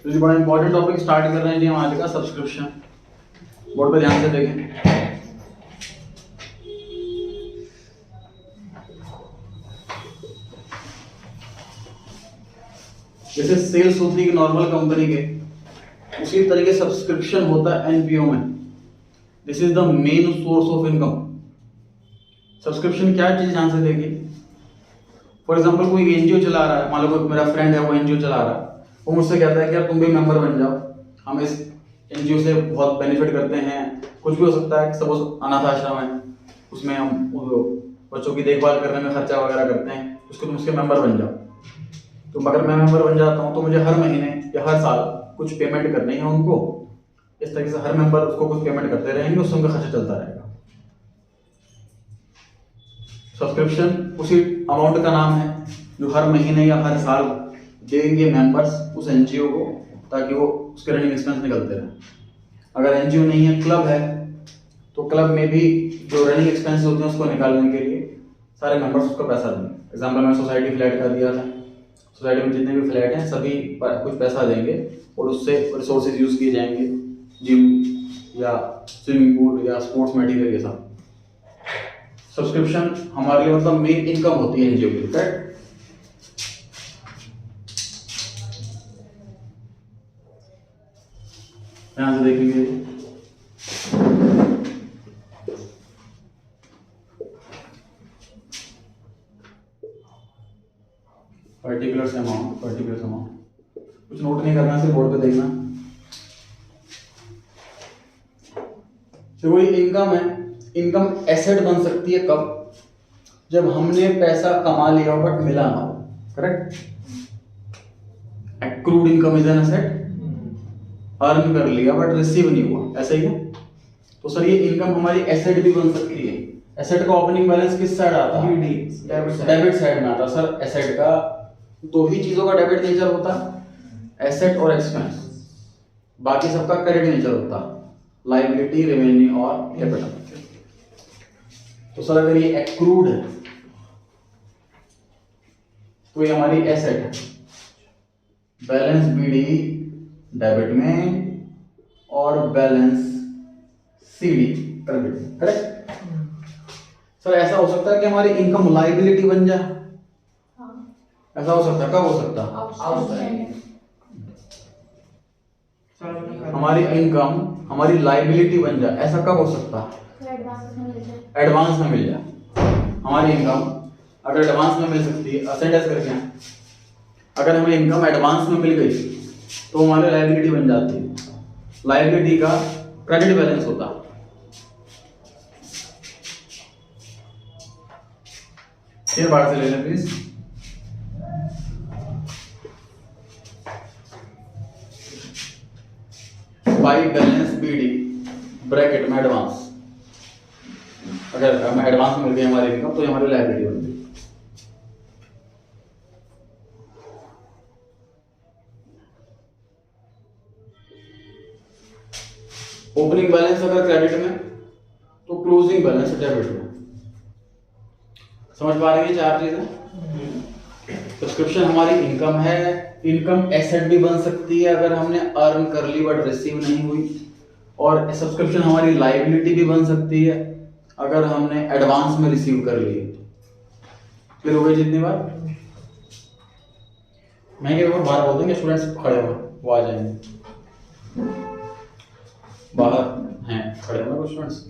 तो ये बड़ा इंपॉर्टेंट टॉपिक स्टार्ट कर रहे हैं जी हम आज का, सब्सक्रिप्शन। बोर्ड पे ध्यान से देखें। जैसे सेल्स होती है नॉर्मल कंपनी के, उसी तरीके सब्सक्रिप्शन होता है एनपीओ में। This is the main source of income. Subscription क्या चीज ध्यान से देखिए। फॉर एग्जांपल कोई एनजीओ चला रहा है, मान लो कोई मेरा फ्रेंड है वो एनजीओ चला रहा है, वो मुझसे कहता है कि यार तुम भी मेंबर बन जाओ, हम इस एनजीओ से बहुत बेनिफिट करते हैं। कुछ भी हो सकता है, सपोज अनाथ आश्रम है, उसमें हम बच्चों की देखभाल करने में खर्चा वगैरह करते हैं, उसको तुम उसके मेंबर बन जाओ। तो अगर मैं मेंबर बन जाता हूँ तो मुझे हर महीने या हर साल कुछ पेमेंट करनी है उनको। इस तरीके से हर मेंबर उसको कुछ पेमेंट करते रहेंगे, उससे उनका खर्चा चलता रहेगा। सब्सक्रिप्शन उसी अमाउंट का नाम है जो हर महीने या हर साल देंगे मेंबर्स उस एनजीओ को, ताकि वो उसके रनिंग एक्सपेंस निकलते रहें। अगर एनजीओ नहीं है, क्लब है, तो क्लब में भी जो रनिंग एक्सपेंस होते हैं उसको निकालने के लिए सारे मेंबर्स उसको पैसा देंगे। एग्जाम्पल मैं सोसाइटी फ्लैट का दिया था, सोसाइटी में जितने भी फ्लैट हैं सभी कुछ पैसा देंगे और उससे रिसोर्सेज यूज किए जाएंगे, जिम या स्विमिंग पूल या स्पोर्ट्स मटेरियल के साथ। सब्सक्रिप्शन हमारे लिए मतलब मेन इनकम होती है एनजीओ की, राइट। यहां से देखेंगे पर्टिकुलर अमाउंट, कुछ नोट नहीं करना, सिर्फ बोर्ड पे देखना। तो वही इनकम है। इनकम एसेट बन सकती है कब? जब हमने पैसा कमा लिया बट मिला ना हो, correct. Accrued income is an asset. Earn कर लिया बट रिसीव नहीं हुआ, ऐसा ही है। तो सर ये इनकम हमारी एसेट भी बन सकती है। एसेट का ओपनिंग बैलेंस किस साइड आता है? डेबिट साइड में आता है। सर एसेट का दो ही चीजों का डेबिट नेचर होता है, एसेट और एक्सपेंस। बाकी सबका क्रेडिट नेचर होता है, लायबिलिटी, रेवेन्यू और कैपिटल। तो सर अगर ये एक्रूड है तो ये हमारी एसेट है। बैलेंस बीडी डेबिट में और बैलेंस सीडी क्रेडिट में, करेक्ट। सर ऐसा हो सकता है कि हमारी इनकम लायबिलिटी बन जाए? ऐसा हो सकता है, कब हो सकता है? हमारी इनकम हमारी लायबिलिटी बन जाए, ऐसा कब हो सकता है? एडवांस में मिल जाए। हमारी इनकम अगर एडवांस में मिल सकती है, असेट ऐसे करके हैं, अगर हमें इनकम एडवांस में मिल गई तो हमारी लायबिलिटी बन जाती है। लायबिलिटी का क्रेडिट बैलेंस होता है। फिर बाहर से ले लें please. By balance BD bracket में एडवांस। अगर हमें एडवांस मिल गई हमारी इनकम तो ये हमारी लायबिलिटी बन गई। ओपनिंग बैलेंस अगर क्रेडिट में तो क्लोजिंग बैलेंस डेबिट में। समझ पा रहे हैं चार चीजें? सब्सक्रिप्शन हमारी इनकम है। इनकम एसेट भी बन सकती है अगर हमने अर्न कर ली बट रिसीव नहीं हुई, और सब्सक्रिप्शन हमारी लायबिलिटी भी बन सकती है अगर हमने एडवांस में रिसीव कर ली। फिर हो गई जितनी बार मैं एक बार बाहर बोल देंगे, स्टूडेंट्स खड़े हो वो आ जाएंगे। बाहर हैं खड़े हो कुछ स्टूडेंट्स।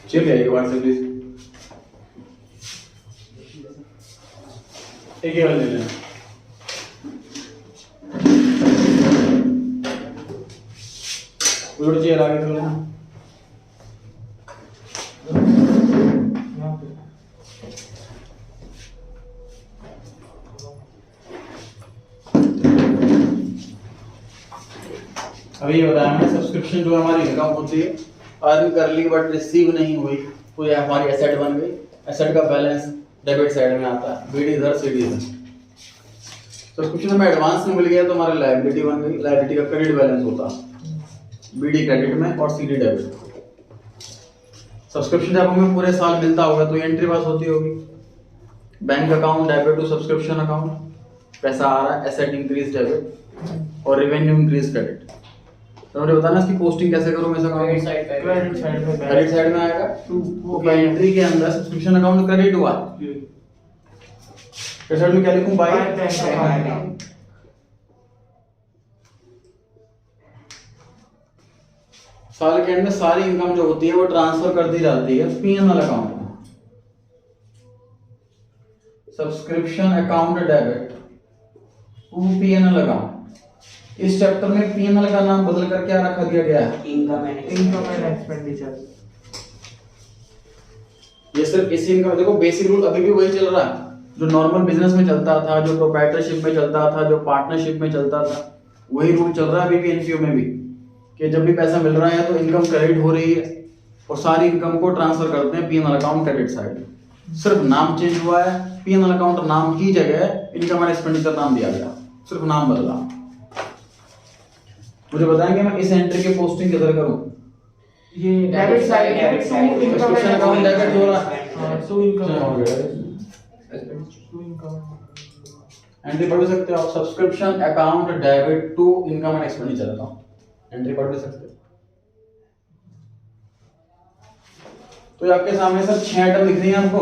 चलिए एक बार से प्लीज एक ही बार ले लेना। उलट चेयर आगे कर लेना। अभी ये बताया मैंने, सब्सक्रिप्शन जो हमारी इनकम होती है, अर्न कर ली बट रिसीव नहीं हुई तो ये हमारी एसेट बन गई। एसेट का बैलेंस डेबिट साइड में आता है, बीडी इधर सीडी इधर। सब्सक्रिप्शन हमें एडवांस में मिल गया तो हमारी लायबिलिटी बन गई। लायबिलिटी का क्रेडिट बैलेंस होता, बीडी क्रेडिट में और सीडी डेबिट। सब्सक्रिप्शन जब हमें पूरे साल मिलता होगा तो एंट्री पास होती होगी, bank account debit to subscription account, पैसा आ रहा है, एसेट इंक्रीज डेबिट और रेवेन्यू इंक्रीज क्रेडिट। तो मुझे बताना इसकी पोस्टिंग कैसे करूं मैं? क्रेडिट साइड में आएगा तो एंट्री के अंदर सब्सक्रिप्शन अकाउंट क्रेडिट हुआ, क्रेडिट साइड में क्या लिखूं? By bank. साल के एंड में सारी इनकम जो होती है वो ट्रांसफर कर दी जाती है पीएनएल अकाउंट में। Subscription account debit to PNL account. इस चैप्टर में पीएनएल का नाम बदल कर क्या रखा दिया गया है? Income and expenditure. ये सिर्फ इसी इनकम, देखो बेसिक रूल अभी भी वही चल रहा है जो नॉर्मल बिजनेस में चलता था, जो प्रोप्राइटरशिप में चलता था, जो पार्टनरशिप में चलता था, वही रूल चल रहा है अभी भी एनपीओ में भी, कि जब भी पैसा मिल रहा है तो इनकम क्रेडिट हो रही है और सारी इनकम को ट्रांसफर करते हैं पीएनएल अकाउंट क्रेडिट साइड में। सिर्फ नाम चेंज हुआ है, पीएनएल अकाउंट नाम की जगह इनकम एंड एक्सपेंडिचर नाम दिया गया, सिर्फ नाम बदला। मुझे बताएंगे मैं इस एंट्री की पोस्टिंग किधर करूं? ये debit side subscription account debit हो रहा है, सो इनकम हो गया। एंट्री पढ़ भी सकते हो आप, subscription account debit to income and expenditure account, entry पढ़ भी सकते हो। तो ये आपके सामने सर 6 आइटम दिख रही हैं आपको,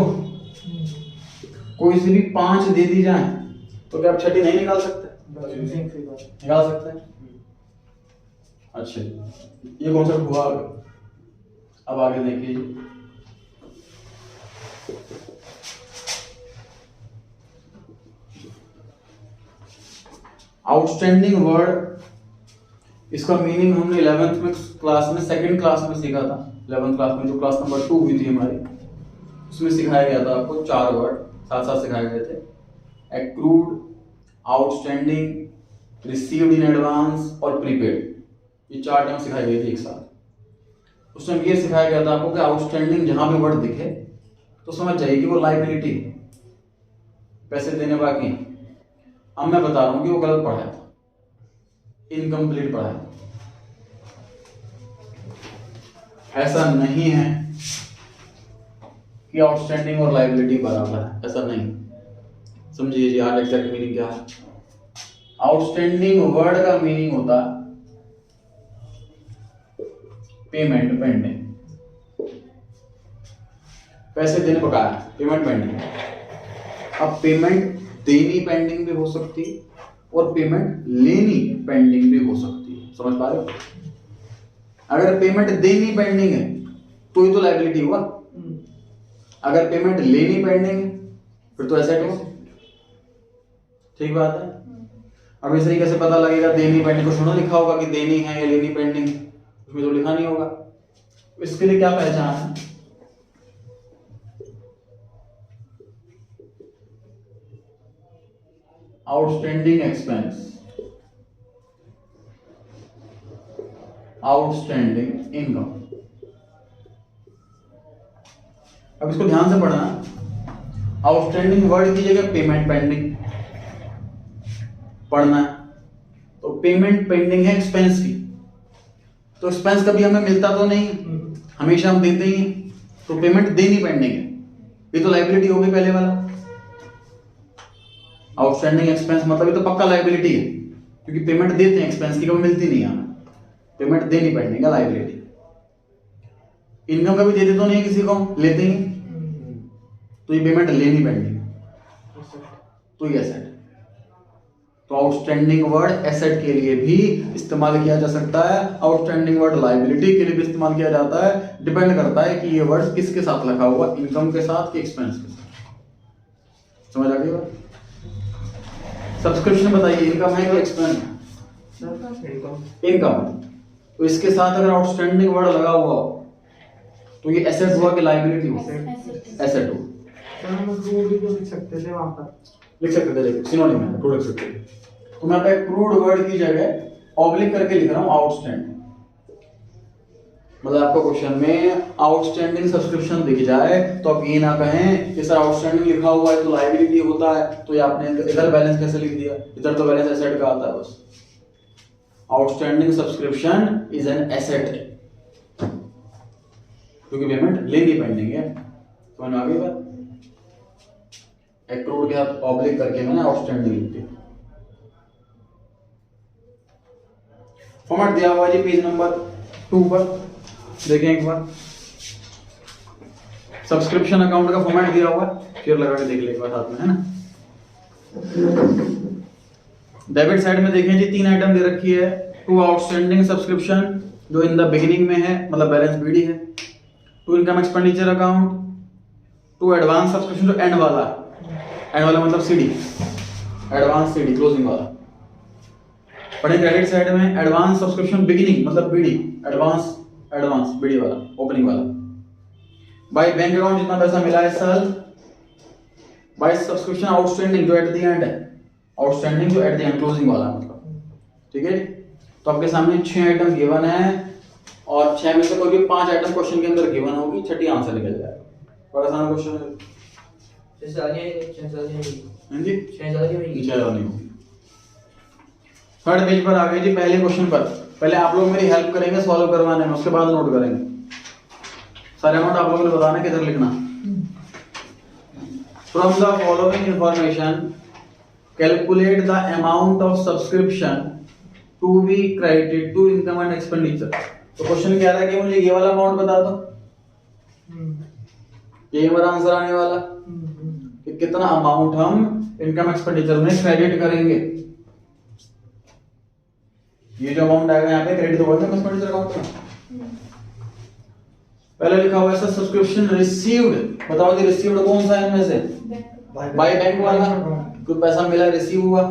कोई से भी 5 दे दी जाए तो क्या आप छठी नहीं निकाल सकते? निकाल सकते हैं। अच्छा, ये कॉन्सेप्ट हुआ। अब आगे देखिए, आउटस्टैंडिंग वर्ड, इसका मीनिंग हमने 11th में क्लास में सेकंड क्लास में सीखा था। 11th क्लास में जो क्लास नंबर 2 हुई थी हमारी, उसमें सिखाया गया था आपको 4 वर्ड साथ साथ सिखाए गए थे, accrued, outstanding, received in advance और प्रीपेड। ये 4 टर्म सिखाई गई थी एक साथ। उस टाइम ये सिखाया गया था आपको कि आउटस्टैंडिंग जहां भी वर्ड दिखे तो समझ जाइए कि वो लायबिलिटी, पैसे देने बाकी। अब मैं बता रहा हूं कि वो गलत पढ़ाया था, इनकम्प्लीट पढ़ाया। ऐसा नहीं है कि आउटस्टैंडिंग और लायबिलिटी बराबर है, ऐसा नहीं। समझिए जी, आज एग्जैक्ट मीनिंग क्या है। आउटस्टैंडिंग वर्ड का मीनिंग होता है पेमेंट पेंडिंग, पैसे देने बकाया, पेमेंट पेंडिंग। अब पेमेंट देनी पेंडिंग भी हो सकती है और पेमेंट लेनी पेंडिंग भी हो सकती है, समझ पा रहे हो? अगर पेमेंट देनी पेंडिंग है तो ही तो लायबिलिटी हुआ, अगर पेमेंट लेनी पेंडिंग है फिर तो एसेट हुआ। ठीक बात है। अब इस तरीके से पता लगेगा देनी पेंडिंग, कुछ थोड़ा लिखा होगा कि देनी है या लेनी पेंडिंग, उसमें तो लिखा नहीं होगा। इसके लिए क्या पहचान है? Outstanding expense, outstanding income. अब इसको ध्यान से पढ़ना, आउटस्टैंडिंग वर्ड की जगह पेमेंट पेंडिंग पढ़ना है। तो पेमेंट पेंडिंग है एक्सपेंस की, तो एक्सपेंस कभी हमें मिलता तो नहीं, हमेशा हम देते ही, तो पेमेंट देनी पेंडिंग है, ये तो लायबिलिटी होगी पहले वाला। आउटस्टैंडिंग एक्सपेंस मतलब ये तो पक्का लायबिलिटी है, क्योंकि पेमेंट देते हैं, एक्सपेंस की कभी मिलती नहीं है हमें, पेमेंट देनी पेंडिंग है, लायबिलिटी। इनकम कभी देते तो नहीं किसी को, लेते ही, तो ये पेमेंट लेनी पेंडिंग, तो ये एसेट। तो आउटस्टैंडिंग वर्ड एसेट के लिए भी इस्तेमाल किया जा सकता है, आउटस्टैंडिंग वर्ड लायबिलिटी के लिए भी इस्तेमाल किया जाता है। डिपेंड करता है कि ये वर्ड किसके साथ लगा हुआ, इनकम के साथ कि एक्सपेंस के साथ। समझ आ गई बात? सब्सक्रिप्शन बताइए इनकम है कि एक्सपेंस है? इनकम। तो इसके साथ अगर आउटस्टैंडिंग वर्ड लगा हुआ हो तो ये एसेट हुआ कि लायबिलिटी हुआ? एसेट हुआ। लिख सकते थे वहां पर, लिख सकते थे, सिनोनिम है, क्रूड लिख सकते थे। तो मैं क्रूड वर्ड की जगह ऑब्लिक करके लिख रहा हूं आउटस्टैंडिंग। मतलब आपको क्वेश्चन में आउटस्टैंडिंग सब्सक्रिप्शन दिख जाए तो आप ये ना कहें कि सर आउटस्टैंडिंग लिखा हुआ है तो लायबिलिटी होता है, तो ये आपने इधर बैलेंस कैसे लिख दिया, इधर तो बैलेंस एसेट का आता है बस। Outstanding subscription is an asset, क्योंकि पेमेंट लेनी पेंडिंग है। समझ में आ गई बात? एक्रूड के साथ ऑब्लिक करके मैंने आउटस्टैंडिंग लिख दिया। फॉर्मेट दिया हुआ है जी पेज नंबर 2 पर, देखें एक बार। सब्सक्रिप्शन अकाउंट का फॉर्मेट दिया हुआ है, फिर लगा के देख ले एक बार साथ में, है ना। डेबिट साइड में देखें जी 3 आइटम दे रखी है। टू आउटस्टैंडिंग सब्सक्रिप्शन जो इन द बिगिनिंग में है, मतलब बैलेंस बीडी है। To income expenditure account, to advance subscription जो एंड वाला मतलब सीडी, एडवांस सीडी क्लोजिंग वाला। पढ़े क्रेडिट साइड में एडवांस सब्सक्रिप्शन बिगिनिंग मतलब बीडी, एडवांस बीडी वाला, ओपनिंग वाला। बाय बैंक अकाउंट जितना पैसा मिला है साल। बाय सब्सक्रिप्शन आउटस्टैंडिंग जो एट द एंड है, आउटस्टैंडिंग जो एट द एंड क्लोजिंग वाला मतलब, ठीक है। तो आपके सामने 6 आइटम गिवन है और 6 में से कोई भी 5 आइटम क्वेश्चन के अंदर गिवन होगी, छठी आंसर निकल जाएगा। बड़ा आसान क्वेश्चन है जी। 6 नहीं होगी। थर्ड पेज पर आ गए जी पहले क्वेश्चन पर। पहले आप लोग मेरी हेल्प करेंगे सॉल्व करवाने में, उसके बाद नोट करेंगे। सारे अमाउंट आप लोगों ने बताना किधर लिखना। From the following information calculate the amount of subscription to be credited to income and expenditure. तो क्वेश्चन क्या है कि मुझे ये वाला अमाउंट बता दो, ये हमारा आंसर आने वाला कि कितना अमाउंट हम इनकम एक्सपेंडिचर में क्रेडिट करेंगे। ये जो अमाउंट आएगा यहाँ पे क्रेडिट होगा इनकम एक्सपेंडिचर अकाउंट में। पहले लिखा हुआ है सर सब्सक्रिप्शन रिसीव्ड, बताओ जी रिसीव्ड कौन सा है इनमें से? बाय बैंक वाला, कोई पैसा मिला रिसीव हुआ,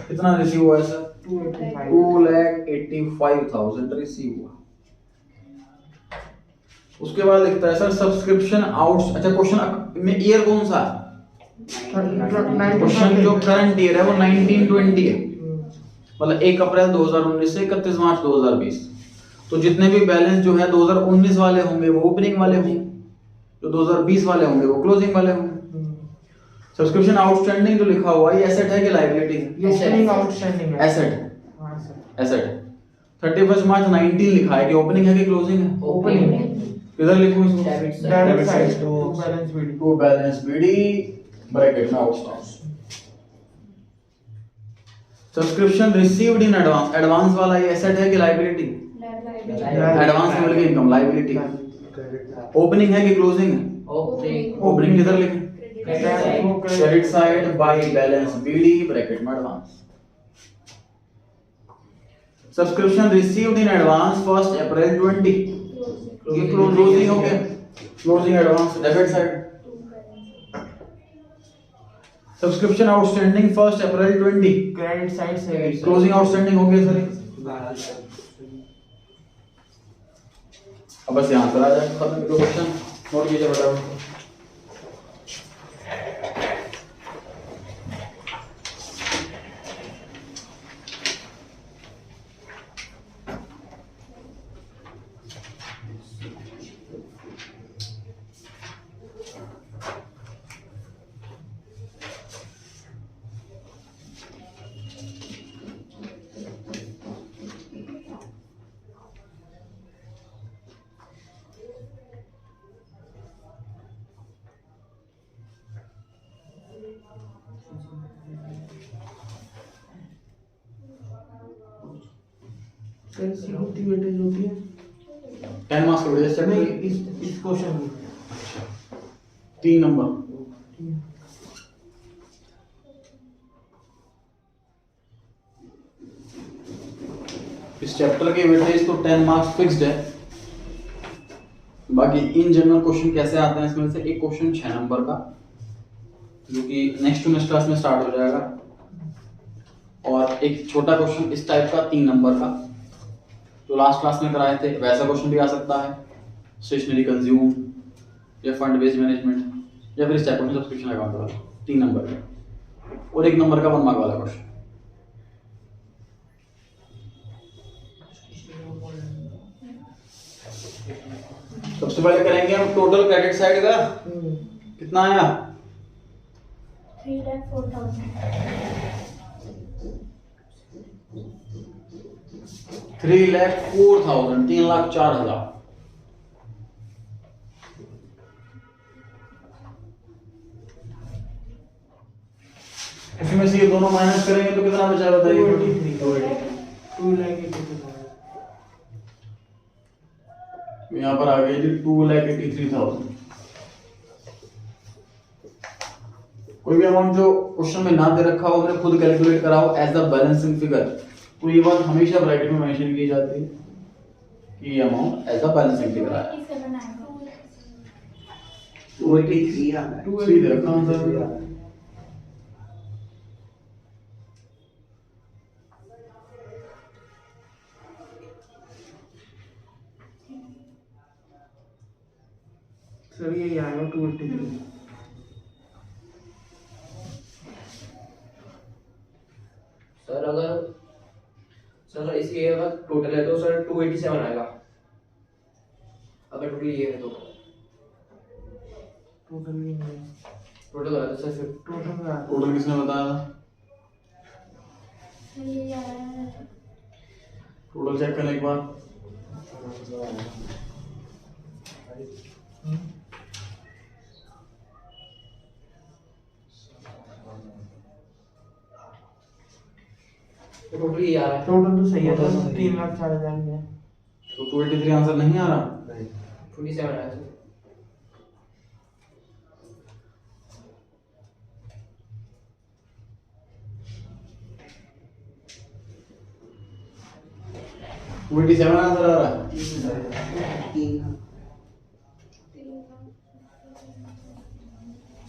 कितना रिसीव हुआ है सर? 2,85,000 रिसीव हुआ। उसके बाद लिखता है सर सब्सक्रिप्शन आउट, अच्छा क्वेश्चन में ईयर कौन सा है? क्वेश्चन जो करंट ईयर है वो 1920 है, मतलब 1 अप्रैल 2019 से 31 मार्च 2020। तो जितने भी बैलेंस जो है 2019 वाले होंगे वो ओपनिंग वाले होंगे, जो 2020 वाले होंगे वो क्लोजिंग वाले होंगे। सब्सक्रिप्शन आउटस्टैंडिंग जो लिखा हुआ है ये एसेट है कि लायबिलिटी है? ये ओपनिंग आउटस्टैंडिंग है, एसेट है, एसेट है। 31 मार्च 19 लिखा है कि ओपनिंग है कि क्लोजिंग है? ओपनिंग है। किधर लिखूं इसको? Debit side to balance BD, to balance BD bracket में outstanding. Subscription received in advance, advance वाला ये एसेट है कि लायबिलिटी? एडवांस में मिल गई इनकम, लायबिलिटी। ओपनिंग है कि क्लोजिंग है? ओपनिंग किधर लिखें? Credit side by balance BD bracket में advance. Subscription received in advance 1 April 20, ये क्लोजिंग हो गया, closing advance debit side. Subscription outstanding 1 April 20, credit side से क्लोजिंग आउटस्टैंडिंग हो गया सर। अब बस यहाँ पर आ जाए, खत्म करो क्वेश्चन, नोट कीजिए फटाफट। कैसी होती वेटेज होती है? 10 मार्क्स का वेटेज नहीं, नहीं, इस क्वेश्चन की 3 नंबर। इस चैप्टर के वेटेज तो 10 मार्क्स फिक्स्ड है। बाकी इन जनरल क्वेश्चन कैसे आते हैं इसमें से एक क्वेश्चन 6 नंबर का जो कि नेक्स्ट टू नेक्स्ट क्लास में स्टार्ट हो जाएगा, और एक छोटा क्वेश्चन इस टाइप का 3 नंबर का जो लास्ट क्लास में कराए थे, वैसा क्वेश्चन भी आ सकता है, स्टेशनरी कंज्यूम या फंड बेस्ड मैनेजमेंट, या फिर इस टाइप का सब्सक्रिप्शन अकाउंट वाला 3 नंबर का, और 1 नंबर का 1 मार्क वाला क्वेश्चन। सबसे पहले करेंगे हम टोटल क्रेडिट साइड का। कितना आया? 3,04,000 3,04,000। इसमें से ये दोनों माइनस करेंगे तो कितना बचा बताइए? 2,83,000। यहाँ पर आ गई जी 2,83,000। कोई भी अमाउंट जो क्वेश्चन में ना दे रखा हो अपने खुद कैलकुलेट कराओ एज द बैलेंसिंग फिगर। तो ये बात हमेशा ब्रैकेट में मेंशन की जाती है कि ये amount as the balancing figure आया। 283 आ रहा है। 3 दे रखा हूं सर। सर ये आएगा 283। सर इसलिए अगर टोटल है तो सर 287 आएगा, अगर टोटल ये है तो। टोटल भी नहीं है। टोटल होगा तो सर फिर टोटल किसने बताया था? टोटल चेक करने के बाद टोटल ये आ रहा है। टोटल तो सही है टोटल सर, तो सही है। 3,04,000 में है। तो 283 आंसर नहीं आ रहा। 27 आया सर। टू 87 आंसर आ रहा है। 3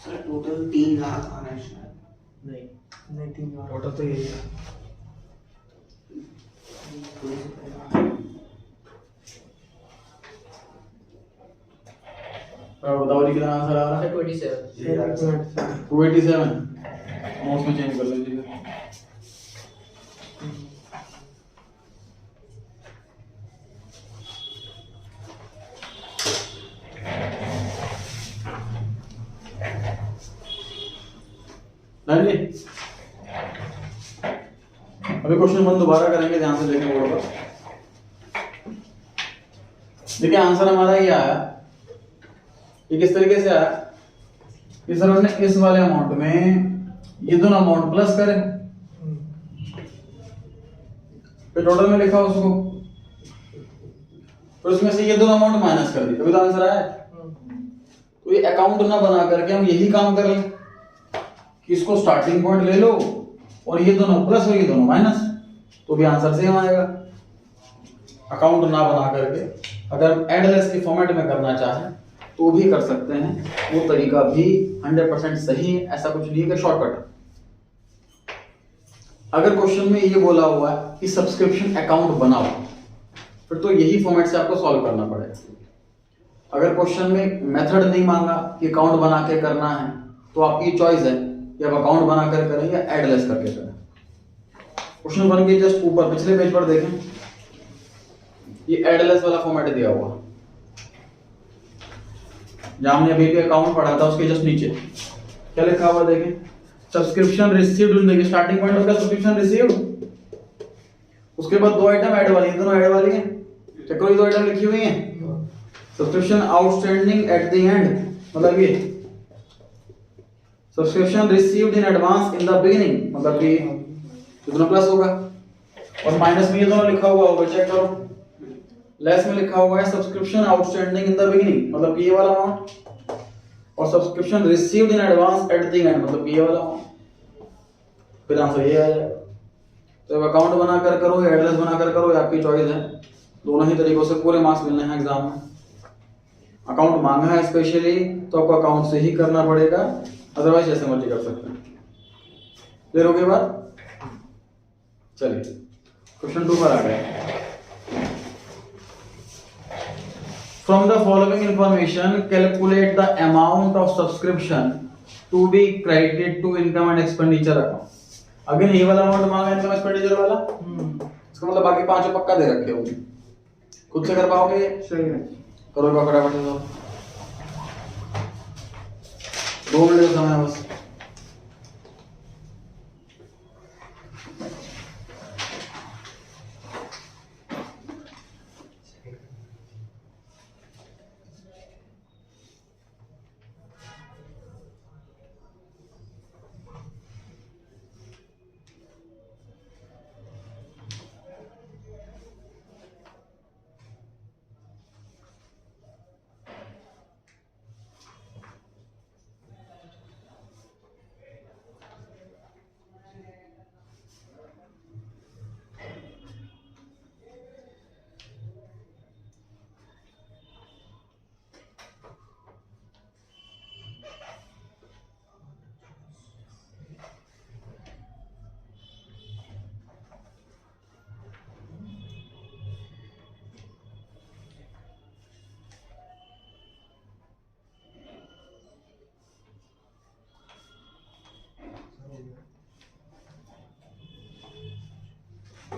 सर टोटल 3 लाख आ रहा है शायद। नहीं 3,00,000। टोटल तो यही है। और बताओ जी कितना आंसर आ रहा है? 27। 287। नोट्स में चेंज कर लीजिए। डन जी। अभी क्वेश्चन वन दोबारा करेंगे, ध्यान से देखें बोर्ड पर। देखिए आंसर हमारा ये आया, ये किस तरीके से आया कि सर हमने इस वाले अमाउंट में ये दोनों अमाउंट प्लस करें, फिर टोटल में लिखा उसको, फिर उसमें से ये दोनों अमाउंट माइनस कर दी, तभी तो आंसर आया। तो ये अकाउंट ना बना करके हम यही काम कर लें कि इसको स्टार्टिंग पॉइंट ले लो और ये दोनों प्लस और ये दोनों माइनस, तो भी आंसर सेम आएगा। अकाउंट ना बना करके अगर हम एडलेस के फॉर्मेट में करना चाहें तो भी कर सकते हैं, वो तरीका भी 100% सही है, ऐसा कुछ नहीं है कि शॉर्टकट। अगर क्वेश्चन में ये बोला हुआ है कि सब्सक्रिप्शन अकाउंट बनाओ, फिर तो यही फॉर्मेट से आपको सॉल्व करना पड़ेगा। अगर क्वेश्चन में मेथड नहीं मांगा कि अकाउंट बना के करना है, तो आपकी चॉइस है कि आप अकाउंट बना कर करें या एडलेस करके करें। क्वेश्चन वन के जस्ट ऊपर पिछले पेज पर देखें, ये एडलेस वाला फॉर्मेट दिया हुआ, जहां हमने अभी भी अकाउंट पढ़ा था उसके जस्ट नीचे क्या लिखा हुआ देखें, सब्सक्रिप्शन रिसीव्ड। देखिए स्टार्टिंग पॉइंट होगा सब्सक्रिप्शन रिसीव्ड, उसके बाद दो आइटम ऐड वाली है, दोनों ऐड वाली है, चेक करो ये दो आइटम लिखी हुई हैं। Subscription outstanding at the and, मतलब ये subscription received in advance in the beginning, मतलब कि कितना प्लस होगा, और माइनस में ये दोनों लिखा हुआ होगा, चेक करो लेस में लिखा हुआ है subscription outstanding in the beginning, मतलब ये वाला अमाउंट, और subscription received in advance at the and, मतलब ये वाला अमाउंट। फिर आंसर ये आ जाएगा। तो अकाउंट बनाकर करो या एडलेस बनाकर करो, ये आपकी चॉइस है, दोनों ही तरीकों से पूरे मार्क्स मिलने हैं एग्जाम में। अकाउंट मांगा है स्पेशली तो आपको अकाउंट से ही करना पड़ेगा, अदरवाइज जैसे मर्जी कर सकते हैं। क्लियर हो गई बात? चलिए क्वेश्चन 2 पर आ गए। From the following information, calculate the amount of subscription to be credited to income and expenditure account. Again ये वाला अमाउंट मांगा इनकम एक्सपेंडिचर वाला, इसका मतलब बाकी पांचों पक्का दे रखे होंगे, खुद से कर पाओगे? सही है। करो का फटाफट से तो 2 मिनट का समय है बस।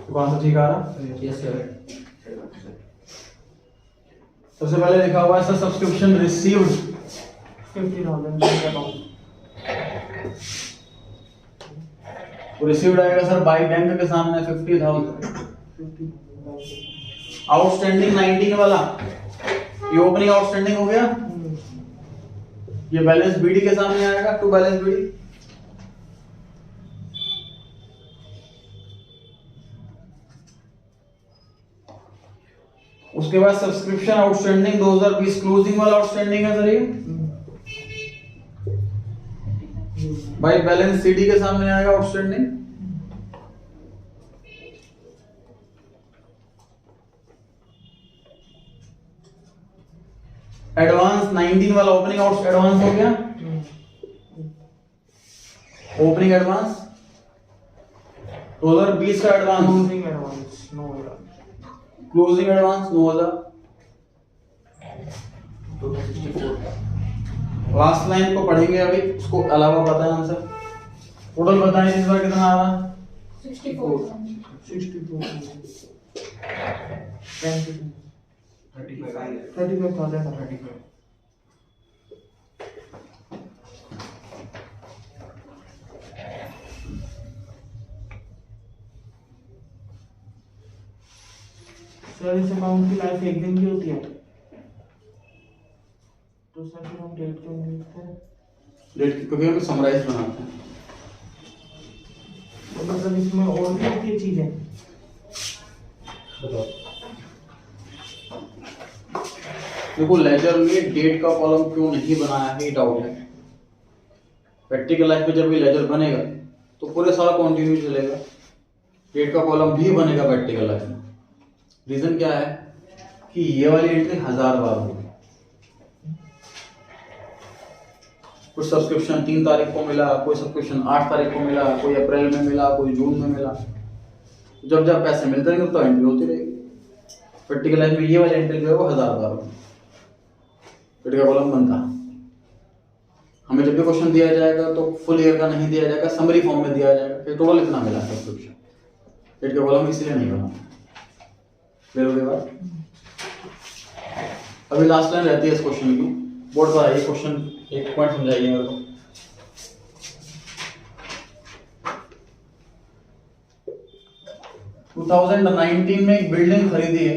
कौन सा ठीक आ रहा? Yes sir. सबसे पहले लिखा हुआ है sir subscription received 50,000 account. Received आएगा सर बाय बैंक के सामने 50,000। 50,000 आउटस्टैंडिंग 19 वाला ये ओपनिंग आउटस्टैंडिंग हो गया। ये बैलेंस बीडी के सामने आएगा, टू बैलेंस बीडी। उसके बाद सब्सक्रिप्शन आउटस्टैंडिंग 2020 क्लोजिंग वाला आउटस्टैंडिंग है सर ये भाई बैलेंस सीडी के सामने आएगा आउटस्टैंडिंग। एडवांस 19 वाला ओपनिंग आउट एडवांस हो गया। ओपनिंग एडवांस 2020 का advance, closing advance 9,000। Closing advance 9,000। Total 64। Last line को पढ़ेंगे अभी, उसको अलावा बताएं आंसर। टोटल बताएं इस बार कितना आ रहा है? 64 35,000। सर इस अकाउंट की लाइफ एक दिन की होती है, तो सर फिर हम डेट क्यों नहीं लिखते हैं? डेट क्योंकि हम समराइज बनाते हैं। तो मतलब इसमें और भी होती है चीजें। देखो लेजर में डेट का कॉलम क्यों नहीं बनाया है, ये डाउट है। प्रैक्टिकल लाइफ में जब भी लेजर बनेगा तो पूरे साल कंटिन्यू चलेगा, डेट का कॉलम भी बनेगा प्रैक्टिकल लाइफ में। रीजन क्या है कि ये वाली एंट्री 1000 बार होगी। कुछ सब्सक्रिप्शन 3 तारीख को मिला, कोई सब्सक्रिप्शन 8 तारीख को मिला, कोई अप्रैल में मिला, कोई जून में मिला। जब जब पैसे मिलते रहेंगे तो एंट्री होती रहेगी। प्रैक्टिकल लाइफ में ये वाली एंट्री जो है वो 1000 बार होगी, डेट का कॉलम बनता। हमें जब भी क्वेश्चन दिया जाएगा तो फुल ईयर का नहीं दिया जाएगा, समरी फॉर्म में दिया जाएगा कि टोटल इतना मिला सब्सक्रिप्शन। डेट का कॉलम इसलिए नहीं बना। क्लियर हो गया बात? अभी लास्ट लाइन रहती है इस क्वेश्चन की। बोर्ड पर आइए, क्वेश्चन एक पॉइंट समझाइए मेरे को। टू 2019 में एक बिल्डिंग खरीदी है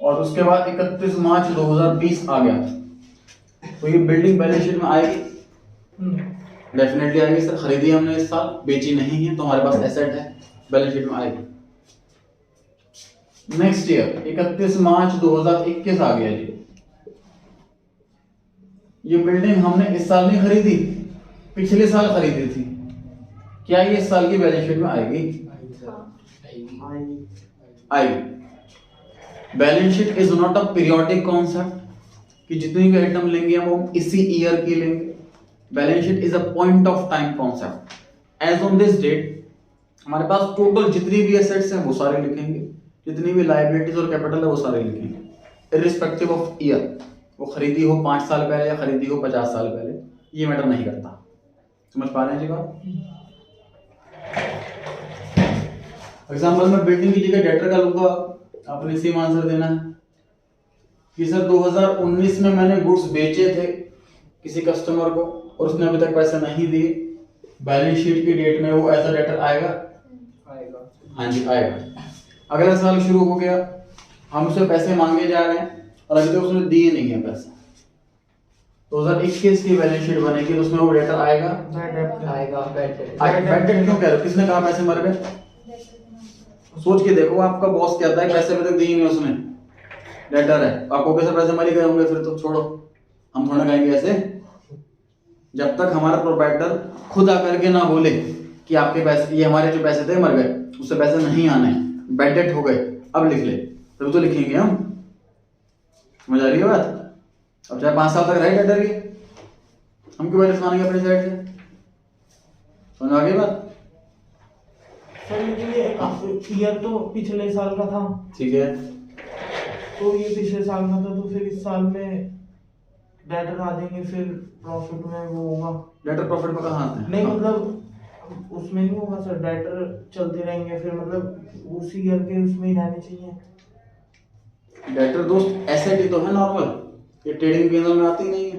और उसके बाद 31 मार्च 2020 आ गया, तो ये बिल्डिंग बैलेंस शीट में आएगी? डेफिनेटली आएगी सर। खरीदी हमने इस साल, बेची नहीं है, तो हमारे पास एसेट है, बैलेंस शीट में आएगी। नेक्स्ट ईयर 31 मार्च 2021 आ गया जी। ये बिल्डिंग हमने इस साल नहीं खरीदी, पिछले साल खरीदी थी। क्या ये इस साल की बैलेंस शीट में आएगी? आएगी। Balance sheet is not a periodic concept कि जितनी भी आइटम लेंगे हम वो इसी ईयर की लेंगे। Balance sheet is a point of time concept. As on this date हमारे पास टोटल जितनी भी एसेट्स हैं वो सारे लिखेंगे, जितनी भी लायबिलिटीज और कैपिटल है वो सारे लिखेंगे, इररिस्पेक्टिव ऑफ ईयर। वो खरीदी हो 5 साल पहले या खरीदी हो 50 साल पहले, ये मैटर नहीं करता। समझ पा रहे हैं जी बात? एग्जाम्पल में बिल्डिंग की जगह डेटर का लूंगा, आपने सेम आंसर देना है। कि सर 2019 में मैंने गुड्स बेचे थे किसी कस्टमर को और उसने अभी तक पैसे नहीं दिए, बैलेंस शीट की डेट में वो ऐसा डेटर आएगा? आएगा। हाँ जी आएगा। अगला साल शुरू हो गया, हम उससे पैसे मांगे जा रहे हैं और अभी तक उसने दिए नहीं है पैसे। 2021 की बैलेंस शीट बनेगी तो उसमें वो डेटर आएगा? आएगा। बैड बैड डेट क्यों कह रहे हो? किसने कहा पैसे मर गए? सोच के देखो, आपका बॉस कहता है पैसे अभी तक दिए नहीं उसने, डेटर है, आपको कैसे पैसे मर ही गए होंगे? फिर तो छोड़ो, हम थोड़ा कहेंगे ऐसे। जब तक हमारा प्रोप्राइटर खुद आकर के ना बोले कि आपके पैसे, ये हमारे जो पैसे थे मर गए, उससे पैसे नहीं आने, बैड डेट हो गए, अब लिख ले, तभी तो लिखेंगे हम। समझ आ रही है बात? अब चाहे 5 साल तक रहे डेटर ये, हम क्यों बैलेंस मानेंगे अपनी साइड से? समझ आ गई बात? सर लेकिन ये ईयर तो पिछले साल का था, ठीक है, तो ये पिछले साल का था, तो फिर इस साल में डेटर आ जाएंगे, फिर प्रॉफिट में वो होगा। डेटर प्रॉफिट में कहाँ आते हैं? नहीं मतलब उसमें नहीं होगा सर, डेटर चलते रहेंगे, फिर मतलब उसी ईयर के उसमें ही रहने चाहिए। डेटर दोस्त एसेट ही तो है नॉर्मल, ये ट्रेडिंग पी&एल में आती नहीं है।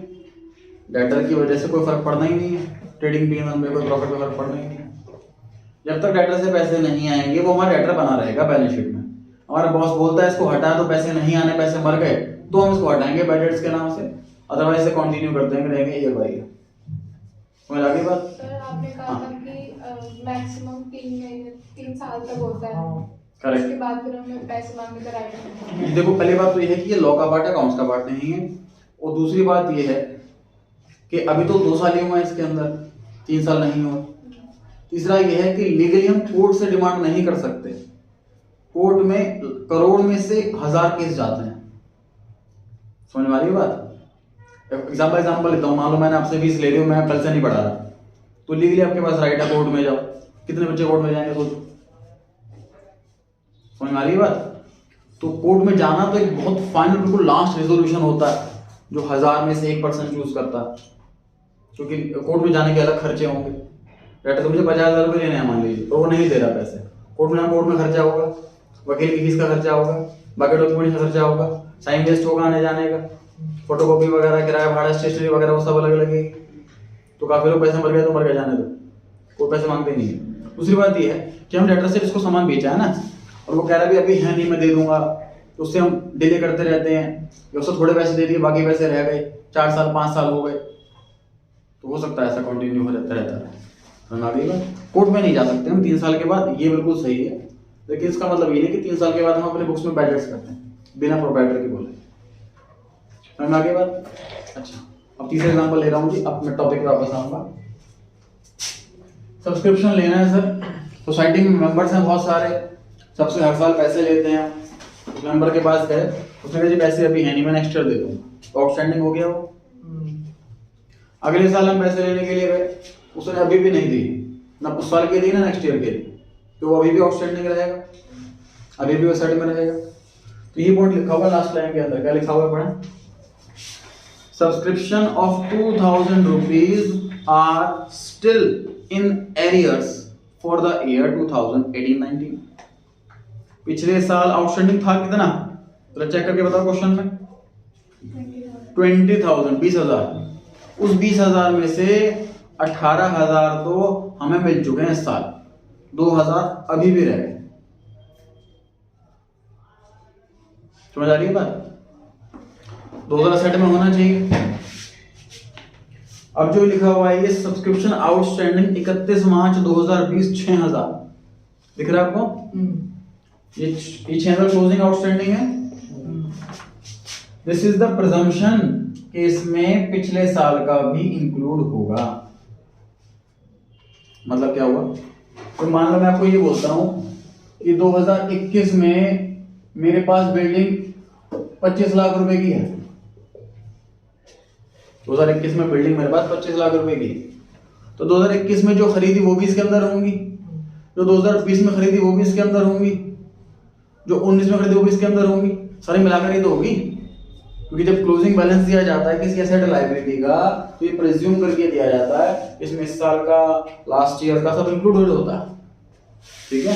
डेटर की वजह से कोई फर्क पड़ना ही नहीं है, ट्रेडिंग पी&एल में कोई प्रॉफिट में फर्क पड़ना ही नहीं है। जब तक डेटर से पैसे नहीं आएंगे वो हमारा डेटर बना रहेगा बैलेंस शीट में। हमारा बॉस बोलता है इसको हटा तो पैसे नहीं आने, पैसे मर गए, तो हम इसको हटाएंगे बैड डेट्स के नाम से, अदरवाइज से कंटिन्यू करते हैं रहेंगे ईयर बाय ईयर। समझ आ गई बात? सर आपने कहा था कि मैक्सिमम 3 साल तक होता है, करेक्ट। उसके बाद फिर हमें पैसे मांगने का राइट नहीं है। देखो पहली बात तो ये है कि ये लॉ का पार्ट है, अकाउंट्स का पार्ट नहीं है। और दूसरी बात ये है कि अभी तो 2 साल ही हुआ है इसके अंदर, 3 साल नहीं हुआ। तीसरा ये है कि लीगली हम कोर्ट से डिमांड नहीं कर सकते, कोर्ट में करोड़ में से 1000 केस जाते हैं। समझ में आ रही है बात? एग्जाम्पल लेता हूँ, मान लो मैंने आपसे फीस ले ली हूँ, मैं कल से नहीं पढ़ा रहा, तो लीगली आपके पास राइट है कोर्ट में जाओ। कितने बच्चे कोर्ट में जाएंगे सोचो? समझ में आ रही है बात? तो कोर्ट में जाना तो एक बहुत फाइनल बिल्कुल लास्ट रेजोल्यूशन होता है, जो 1000 में से 1% चूज करता है, क्योंकि कोर्ट में जाने के अलग खर्चे होंगे। डेटर तो मुझे 50,000 रुपये लेने हैं मान लीजिए, तो वो नहीं दे रहा पैसे, कोर्ट में खर्चा होगा, वकील की फीस का खर्चा होगा, बाकी डॉक्यूमेंट का खर्चा होगा, टाइम वेस्ट होगा आने जाने का, फोटोकॉपी वगैरह, किराया भाड़ा, स्टेशनरी वगैरह, वो सब अलग लगेगी। तो काफी लोग पैसे मर गए तो मर गए, जाने दो, कोई पैसे मांगते नहीं है। दूसरी बात ये है कि हम डेटर से इसको सामान बेचा है ना, और वो कह रहा है अभी है नहीं मैं दे दूंगा, तो उससे हम डिले करते रहते हैं, या उससे थोड़े पैसे दे दिए बाकी पैसे रह गए, 4 साल 5 साल हो गए, तो हो सकता है ऐसा कंटिन्यू हो जाता रहता है। कोर्ट में नहीं जा सकते हम 3 साल के बाद, ये बिल्कुल सही है, लेकिन इसका मतलब ये नहीं कि 3 साल के बाद हम अपने बुक्स में बैड डेट्स करते हैं बिना प्रोप्राइटर के बोले। समझ में आ गई बात? अच्छा, अब तीसरा एग्जांपल ले रहा हूँ जी, अब मैं टॉपिक पे वापस आऊंगा। सब्सक्रिप्शन लेना है सर, सोसाइटी में मेंबर्स हैं बहुत सारे, सबसे हर साल पैसे लेते हैं। उस मेंबर के पास गए, उसने कहा जी पैसे अभी है नहीं, मैं नेक्स्ट ईयर दे दूंगा, तो आउटस्टैंडिंग हो गया वो। अगले साल हम पैसे लेने के लिए गए, उसने अभी भी नहीं दी, ना उस साल के लिए ना नेक्स्ट ईयर के लिए, तो वो अभी भी आउटस्टैंडिंग रहेगा, अभी भी वो सेट में रहेगा। तो ये पॉइंट लिखा हुआ लास्ट लाइन के अंदर, क्या लिखा हुआ पढ़ें? Subscription of 2000 rupees are still in arrears for the year 2018-19। पिछले साल आउटस्टैंडिंग था कितना? तो चेक करके बताओ क्वेश्चन में। 20,000, 20,000। उस 20,000 में से 18,000 तो हमें मिल चुके हैं इस साल, 2,000 अभी भी रह गए। समझ आ रही है बात? 2,000 सेट में होना चाहिए। अब जो लिखा हुआ है ये सब्सक्रिप्शन आउटस्टैंडिंग 31 मार्च 2020 6,000 दिख रहा है आपको? ये 6,000 क्लोजिंग आउटस्टैंडिंग है। दिस इज द प्रिजम्पशन कि इसमें पिछले साल का भी इंक्लूड होगा। मतलब क्या हुआ? तो मान लो मैं आपको ये बोलता हूं कि 2021 में मेरे पास बिल्डिंग 25 लाख रुपए की है। 2021 में बिल्डिंग मेरे पास 25 लाख रुपए की, तो 2021 में जो खरीदी वो भी इसके अंदर होंगी, जो 2020 में खरीदी वो भी इसके अंदर होंगी, जो 19 में खरीदी वो भी इसके अंदर होंगी, सारी मिलाकर ही तो होगी। क्योंकि जब क्लोजिंग बैलेंस दिया जाता है किसी एसेट लायबिलिटी का, तो ये प्रिज्यूम करके दिया जाता है इसमें इस साल का, लास्ट ईयर का सब इंक्लूडेड होता है। ठीक है,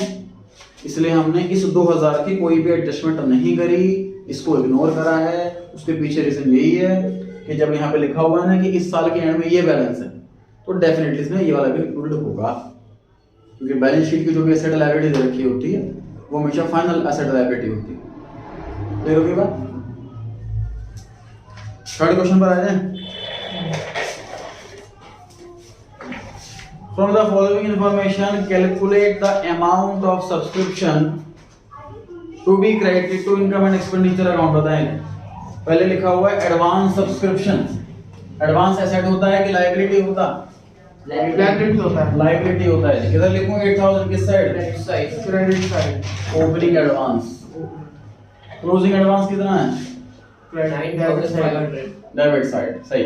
इसलिए हमने इस 2000 की कोई भी एडजस्टमेंट नहीं करी, इसको इग्नोर करा है उसके पीछे रीजन यही है कि जब यहाँ पे लिखा हुआ है ना कि इस साल के एंड में ये बैलेंस है, तो डेफिनेटली इसमें ये वाला भी इंक्लूडेड होगा, क्योंकि बैलेंस शीट की जो भी एसेट लायबिलिटी दे रखी होती है वो हमेशा फाइनल एसेट लायबिलिटी होती है। क्लियर होगी बात? थर्ड क्वेश्चन पर आ जाए। From the following information, calculate the amount of subscription to be credited to income and expenditure account। बताएंगे। पहले लिखा हुआ है एडवांस सब्सक्रिप्शन। एडवांस एसेट होता है कि लायबिलिटी होता? लायबिलिटी होता है। लायबिलिटी होता है। किधर लिखूं 8000 किस side? Credit side. Credit side. Opening advance. Closing advance कितना है? 9500। Debit side. सही।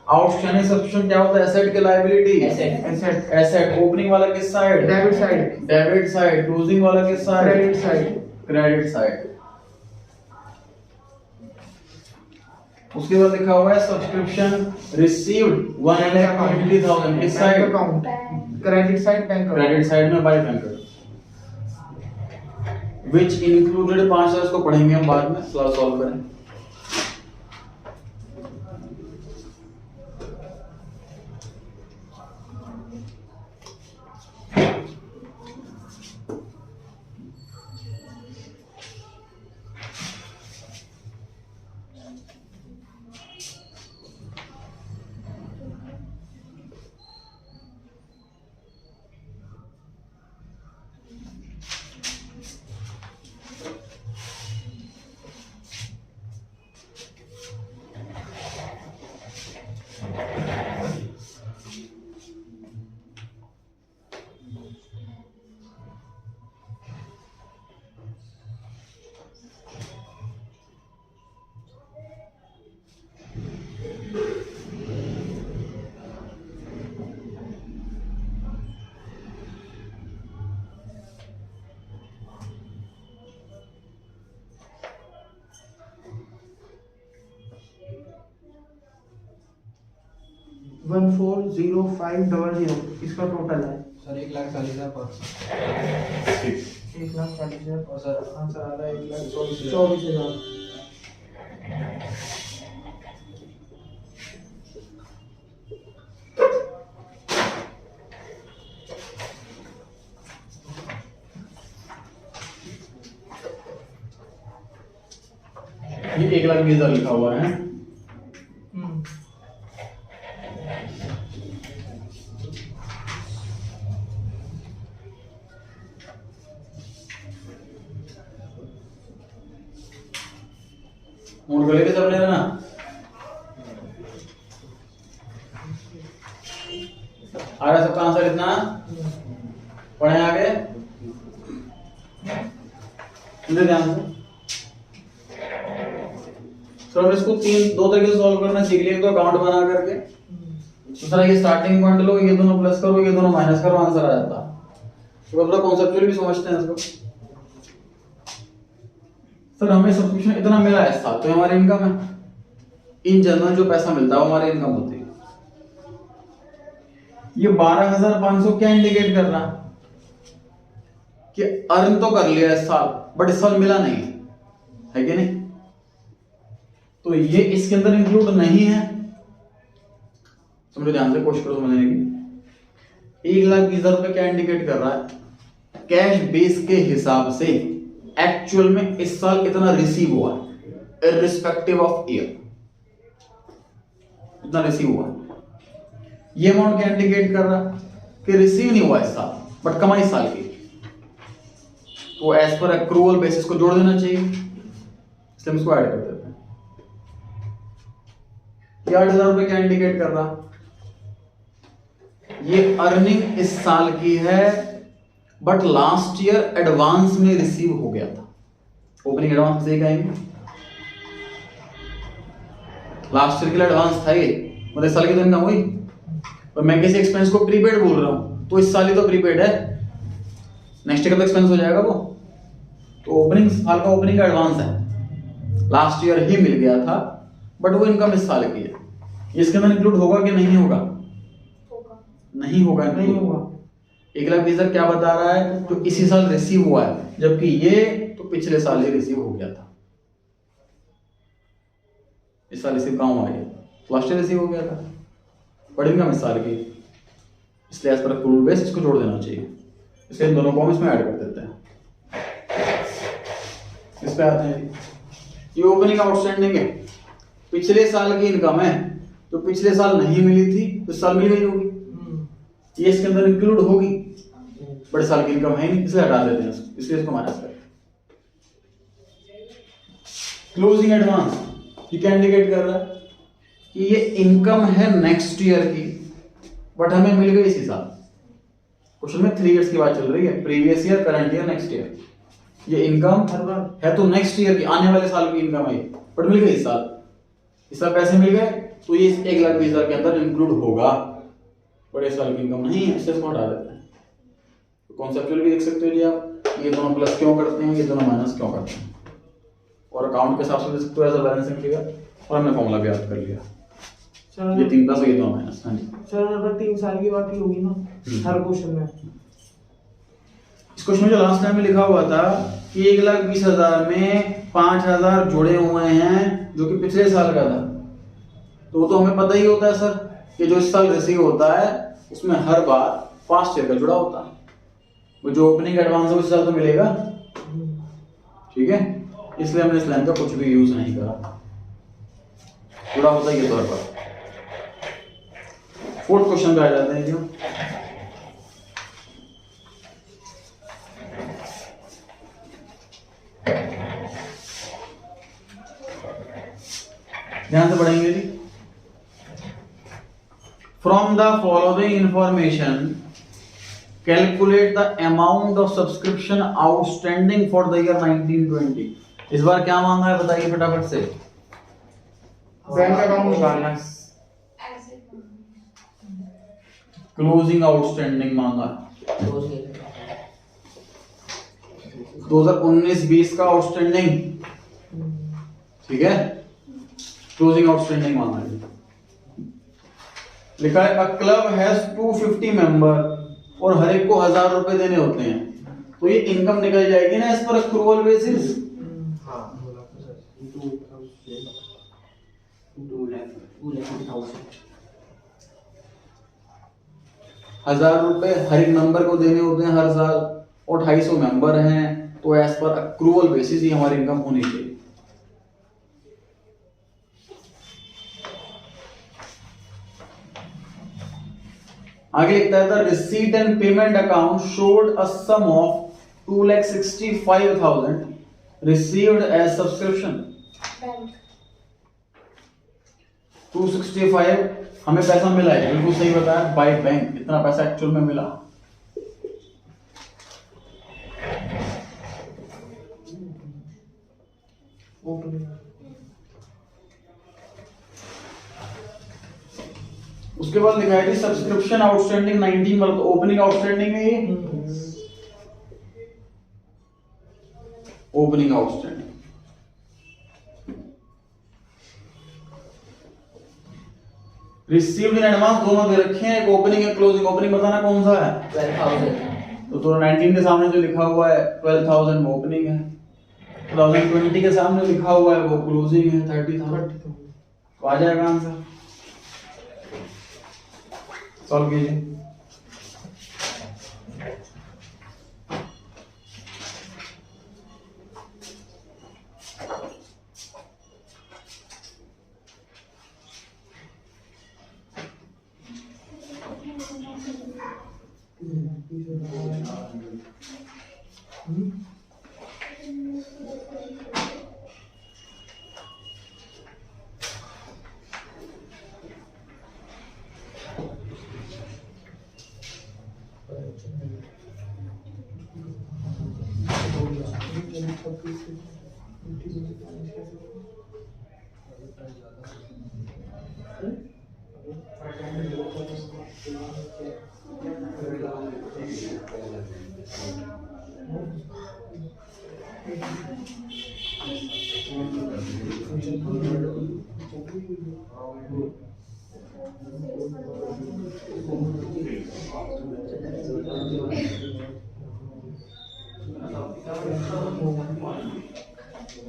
आउटस्टैंडिंग सब्सक्रिप्शन क्या होता है? एसेट के liability? Asset. Asset. Asset. Opening वाला किस side? Debit side. Debit side. Closing वाला किस side? Credit side. Credit side. उसके बाद लिखा हुआ है सब्सक्रिप्शन रिसीव्ड 1,20,000 किस side? Account. Credit side bank account. Credit side में बाय बैंकर विच इंक्लूडेड 5,000 को पढ़ेंगे हम बाद में, सॉल्व करें। वन 1,40,500 इसका टोटल है सर 1,40,000 पर 1,40,000 और सर आंसर आ रहा है 1,24,000। 24,000। ये 1,20,000 लिखा हुआ है। नोट कर लेते सबने ना? आ रहा सबका आंसर इतना? पढ़े आगे? सुनिए ध्यान से। तो हम इसको दो तरीके से सॉल्व करना सीख लिए। तो अकाउंट बना करके दूसरा ये स्टार्टिंग पॉइंट लो, ये दोनों प्लस करो, ये दोनों माइनस करो, आंसर आ जाता। तो थोड़ा कॉन्सेप्चुअली भी समझते हैं इसको। सर हमें सब्सक्रिप्शन इतना मिला है इस साल, तो हमारी इनकम है। इन जनरल जो पैसा मिलता है वो हमारी इनकम होती है। ये 12,500 क्या इंडिकेट कर रहा है? कि अर्न तो कर लिया इस साल, बट इस साल मिला नहीं है कि नहीं? तो ये इसके अंदर इंक्लूड नहीं है। समझो ध्यान से, कोशिश करो समझने की। 1,20,000 रुपए क्या इंडिकेट कर रहा है? कैश बेस के हिसाब से एक्चुअल में इस साल इतना रिसीव हुआ है, इररिस्पेक्टिव ऑफ ईयर इतना रिसीव हुआ है। ये अमाउंट क्या इंडिकेट कर रहा है? कि रिसीव नहीं हुआ इस साल, बट कमाई इस साल की। तो एज पर एक्रूअल बेसिस को जोड़ देना चाहिए, इसलिए हम इसको ऐड कर देते हैं। 8,000 रुपए क्या इंडिकेट कर रहा? ये अर्निंग इस साल की है, बट लास्ट ईयर एडवांस में रिसीव हो गया था। ओपनिंग एडवांस से कहेंगे लास्ट ईयर के लिए एडवांस था ये, मतलब इस साल की तो इनकम हुई। और मैं किसी एक्सपेंस को प्रीपेड बोल रहा हूं, तो इस साल ही तो प्रीपेड है, नेक्स्ट ईयर का तो एक्सपेंस हो जाएगा वो। तो ओपनिंग साल का ओपनिंग का एडवांस है, लास्ट ईयर ही मिल गया था, बट वो इनकम इस साल की है। इसके अंदर इंक्लूड होगा कि नहीं होगा? नहीं होगा। नहीं होगा। 1,20,000 क्या बता रहा है? तो इसी साल रिसीव हुआ है, जबकि ये तो पिछले साल ही रिसीव हो गया था। इस साल रिसीव कहाँ हुआ है, लास्ट ईयर रिसीव हो गया था, बट इनकम इस साल की, इसलिए एज पर अक्रूवल बेस इसको जोड़ देना चाहिए। इसलिए इन दोनों को हम इसमें ऐड कर देते हैं। इस पे आते हैं, ये ओपनिंग आउटस्टैंडिंग है, पिछले साल की इनकम है, तो पिछले साल नहीं मिली थी तो इस साल मिल गई होगी, ये इसके अंदर इंक्लूड होगी, बड़े साल की इनकम है नहीं, इसलिए हटा देते हैं इसको, इसलिए इसको माइनस करते हैं। क्लोजिंग एडवांस ये क्या इंडिकेट कर रहा है कि ये इनकम है नेक्स्ट ईयर की, बट हमें मिल गई इसी साल। क्वेश्चन में 3 इयर्स की बात चल रही है, previous year, current year, next year. ये इनकम है तो नेक्स्ट ईयर की, आने वाले साल की इनकम है, बट मिल गई इस साल। इस साल पैसे मिल गए तो ये 1,20,000 के अंदर इंक्लूड होगा, बड़े साल की इनकम नहीं है, इसलिए इसको हटा देते हैं। तो कॉन्सेप्चुअल भी देख सकते हो जी आप, ये दोनों प्लस क्यों करते हैं, ये दोनों माइनस क्यों करते हैं, और अकाउंट के हिसाब से देख सकते हो एज अ बैलेंसिंग फिगर, और हमने फॉर्मूला भी याद कर लिया। ये 3 प्लस और ये 2 माइनस। हाँ जी सर, अगर 3 साल की बात ही होगी ना हर क्वेश्चन में। इस क्वेश्चन में जो लास्ट टाइम में लिखा हुआ था कि 1,20,000 में 5,000 जुड़े हुए हैं जो कि पिछले साल का था, तो वो तो हमें पता ही होता है सर कि जो इस साल रिसीव होता है उसमें हर बार पास्ट ईयर का जुड़ा होता है, वो जो ओपनिंग एडवांस है उस साल तो मिलेगा, ठीक है, इसलिए हमने इस लाइन का कुछ भी यूज नहीं करा, जुड़ा होता है ये तौर पर। 4th क्वेश्चन पे आ जाते हैं जो ध्यान से पढ़ेंगे जी। From the following information calculate the amount of subscription outstanding for the year 1920। इस बार क्या मांगा है बताइए फटाफट से। बैंक अकाउंट निकालना है। क्लोजिंग आउटस्टैंडिंग मांगा, 2019-20 का आउटस्टैंडिंग, ठीक है, क्लोजिंग आउटस्टैंडिंग मांगा है। लिखा है अ क्लब हैज 250 मेंबर और हर एक को 1,000 रुपए देने होते हैं, तो ये इनकम निकल जाएगी ना इस पर अक्रूवल बेसिस। हाँ 1,000 रुपए हर एक मेंबर को देने होते हैं हर साल, और 250 मेंबर हैं, तो एज पर अक्रूवल बेसिस ही हमारी इनकम होनी चाहिए। आगे लिखता है the receipt and payment account showed a sum of 2,65,000 received as subscription. Bank 265 हमें पैसा मिला है, बिल्कुल सही बताया, बाय बैंक इतना पैसा एक्चुअल में मिला। उसके बाद लिखा है कि सब्सक्रिप्शन आउटस्टैंडिंग 19, मतलब ओपनिंग आउटस्टैंडिंग है ये, opening outstanding. Received in advance दोनों दे रखे हैं, एक ओपनिंग है क्लोजिंग। ओपनिंग बताना कौन सा है, 12,000। तो 19 के सामने जो लिखा हुआ है 12,000 वो ओपनिंग है, 2020 के सामने लिखा हुआ है वो क्लोजिंग है 30,000। तो आ जाएगा आंसर, सॉल्व कीजिए।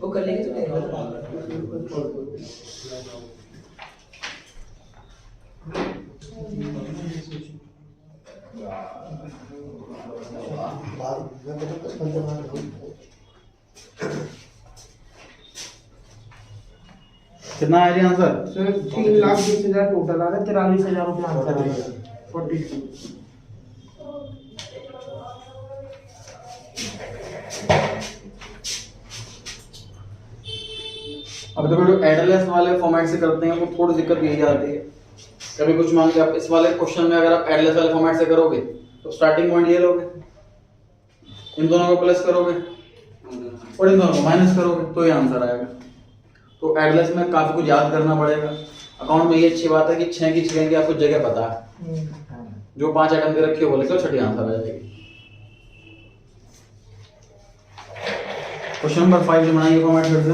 वो कर लेंगे तो कितना आ रहा आंसर? सर 3,20,000 टोटल आ रहा है, 43,000 रुपये आंसर आ रहा है। 42। अब देखो जो एडलेस वाले फॉर्मेट से करते हैं वो थोड़ी दिक्कत यही आती है। कभी कुछ मान लीजिए आप इस वाले क्वेश्चन में अगर आप एडलेस वाले फॉर्मेट से करोगे तो स्टार्टिंग पॉइंट ये लोगे, इन दोनों को प्लस करोगे और इन दोनों को माइनस करोगे तो ये आंसर आएगा। तो एडलेस में काफी कुछ याद करना पड़ेगा। अकाउंट में ये अच्छी बात है कि 6 की 6 की आपको जगह पता है, जो 5 आइटम के रखी हो बोले तो छठी आंसर आ जाएगी। क्वेश्चन नंबर 5 जो बनाइए फॉर्मेट फिर से।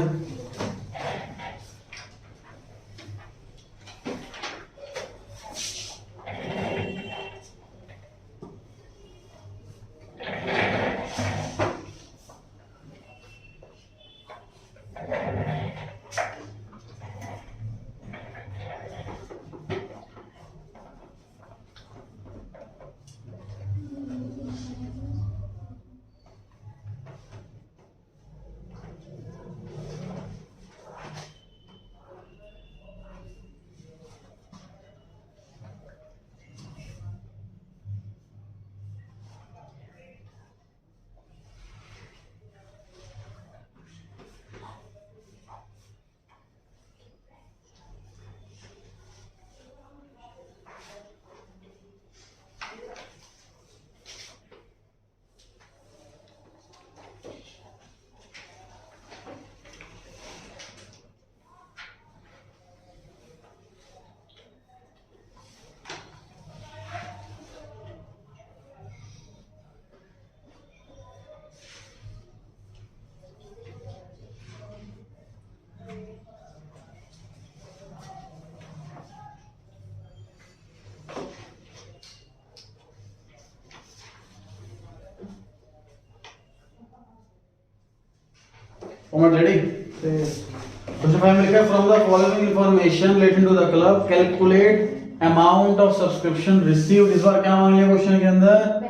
Format ready? क्वेश्चन 5 में लिखा है from the following information relating to the club calculate amount of subscription received. इस बार क्या मांग लिया क्वेश्चन के अंदर?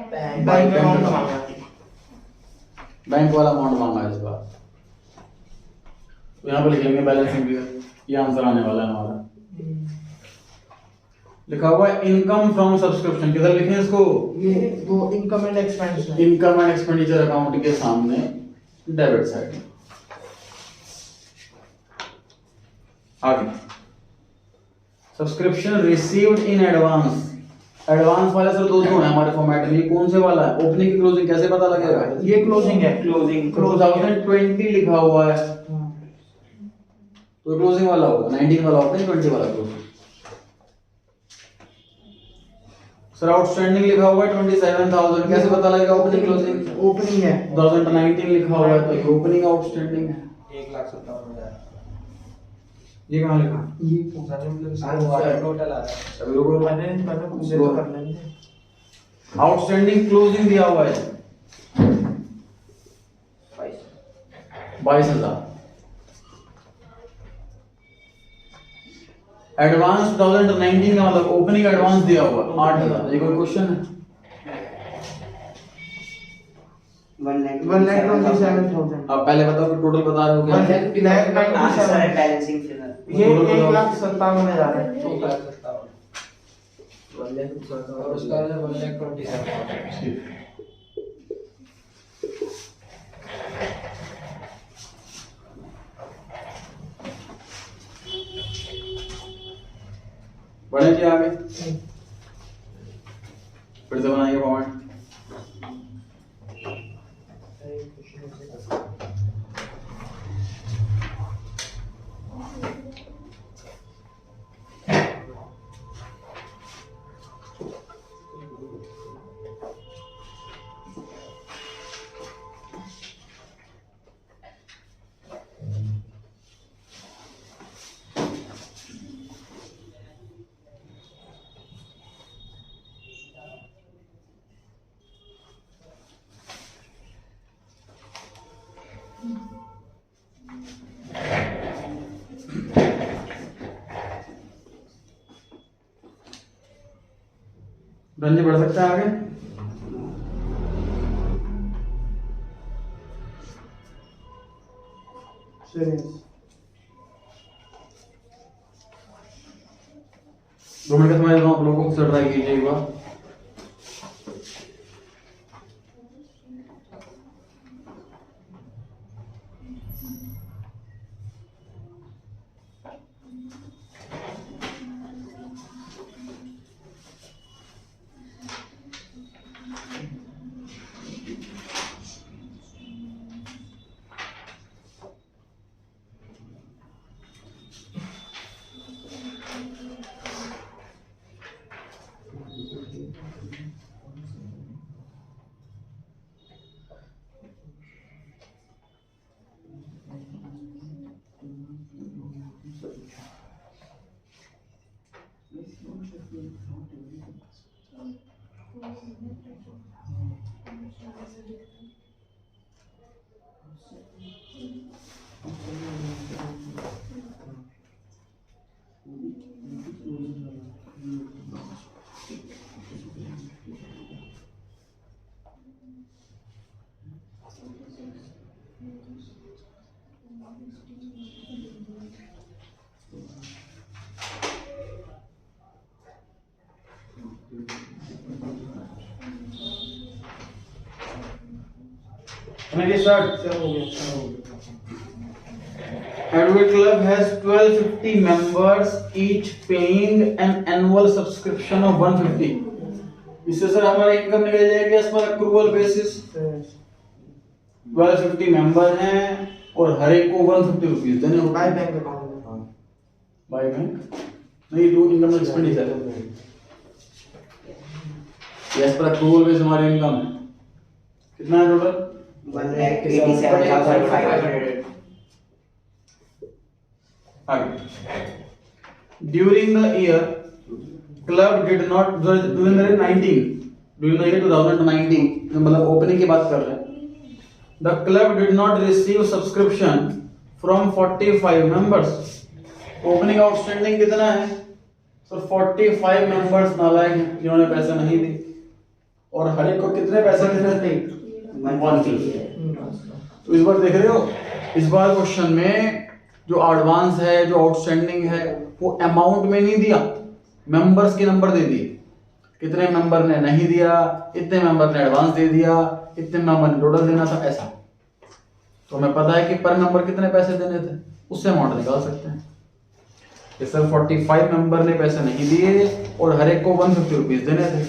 बैंक अकाउंट मांगा। बैंक वाला अमाउंट मांगा है इस बार। तो यहाँ पे लिखेंगे बैलेंसिंग फिगर, ये आंसर आने वाला है हमारा। लिखा हुआ है इनकम फ्रॉम सब्सक्रिप्शन, किधर लिखें इसको? ये वो इनकम एंड एक्सपेंस है। इनकम एंड एक्सपेंडिचर अकाउंट के सामने डेबिट साइड। आगे subscription received in advance. Advance वाले सर दो है हमारे फॉर्मेट में, कौन से वाला है? ओपनिंग की क्लोजिंग कैसे पता लगेगा? ये क्लोजिंग है। क्लोजिंग 2020 लिखा हुआ है तो क्लोजिंग वाला होगा, 19 वाला ओपनिंग, 20 वाला क्लोजिंग। सर आउटस्टैंडिंग लिखा हुआ है 27,000, कैसे पता लगेगा ओपनिंग क्लोजिंग? ओपनिंग है। 2019 लिखा हुआ है तो ये ओपनिंग आउटस्टैंडिंग है। 1,57,000 ये कहाँ लिखा? ये टोटल आ रहा है। अभी रुको, पहले पूरे तो कर लेंगे। आउटस्टैंडिंग क्लोजिंग दिया हुआ है 22,000। एडवांस 2019 का मतलब ओपनिंग एडवांस दिया हुआ 8,000। ये कोई क्वेश्चन है? 1,27,000। आप पहले बताओ कि टोटल बता रहे हो क्या? 1,97,000। बैलेंसिंग फिगर ये 1,57,000 है। 1,57,000 और उसका 1,27,000। ठीक। बढ़े जी आगे, फिर से बनाइए फॉर्मेट। रंजी बढ़ सकता है आगे। सीरीज 2 मिनट का समय देता हूँ आप लोगों को, खुद से ट्राई कीजिए एक बार। Start. Advocate Club has 1250 members, each paying an annual subscription of 150। इससे सर हमारा इनकम निकल जाएगी as per accrual basis. 1250 member हैं और हर एक को 150 रुपीज देने होंगे। By bank account, by bank नहीं, to income expenditure as per accrual basis हमारी इनकम है। कितना है total? 1,87,500। During the year, club did not during the year 2019, मतलब ओपनिंग की बात कर रहे हैं। The club did not receive subscription from 45 members। Opening outstanding कितना है? सर 45 मेंबर्स नालायक हैं जिन्होंने पैसे नहीं दिए, और हर एक को कितने पैसे देने थे? 150। तो इस बार देख रहे हो, इस बार क्वेश्चन में जो एडवांस है, जो आउटस्टैंडिंग है, वो अमाउंट में नहीं दिया, मेंबर्स के नंबर दे दिए। कितने मेंबर ने नहीं दिया, इतने मेंबर ने एडवांस दे दिया, इतने मेंबर ने टोटल देना था, ऐसा। तो हमें पता है कि पर मेंबर कितने पैसे देने थे, उससे अमाउंट निकाल सकते हैं। कि सर 45 मेंबर ने पैसे नहीं दिए और हर एक को 150 रुपीज देने थे,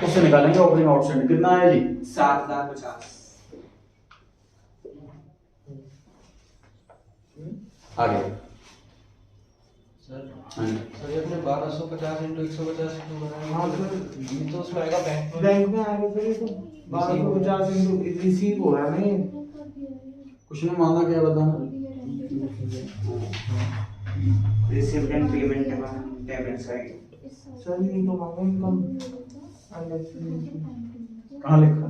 उससे निकालेंगे ओपनिंग आउटस्टैंडिंग। कितना है जी? 7,50,000। आगे सर ये अपने 1250 into 150 क्यों बनाया? हाँ सर, ये तो उसमें आएगा बैंक में। बैंक में आएगा सर। ये तो 1250 इंटू रिसीव हो रहा है नहीं, कुछ नहीं मांगा, क्या बताना? Received and payment payment side। Sir ये तो मांगा इनकम कहाँ लिखा?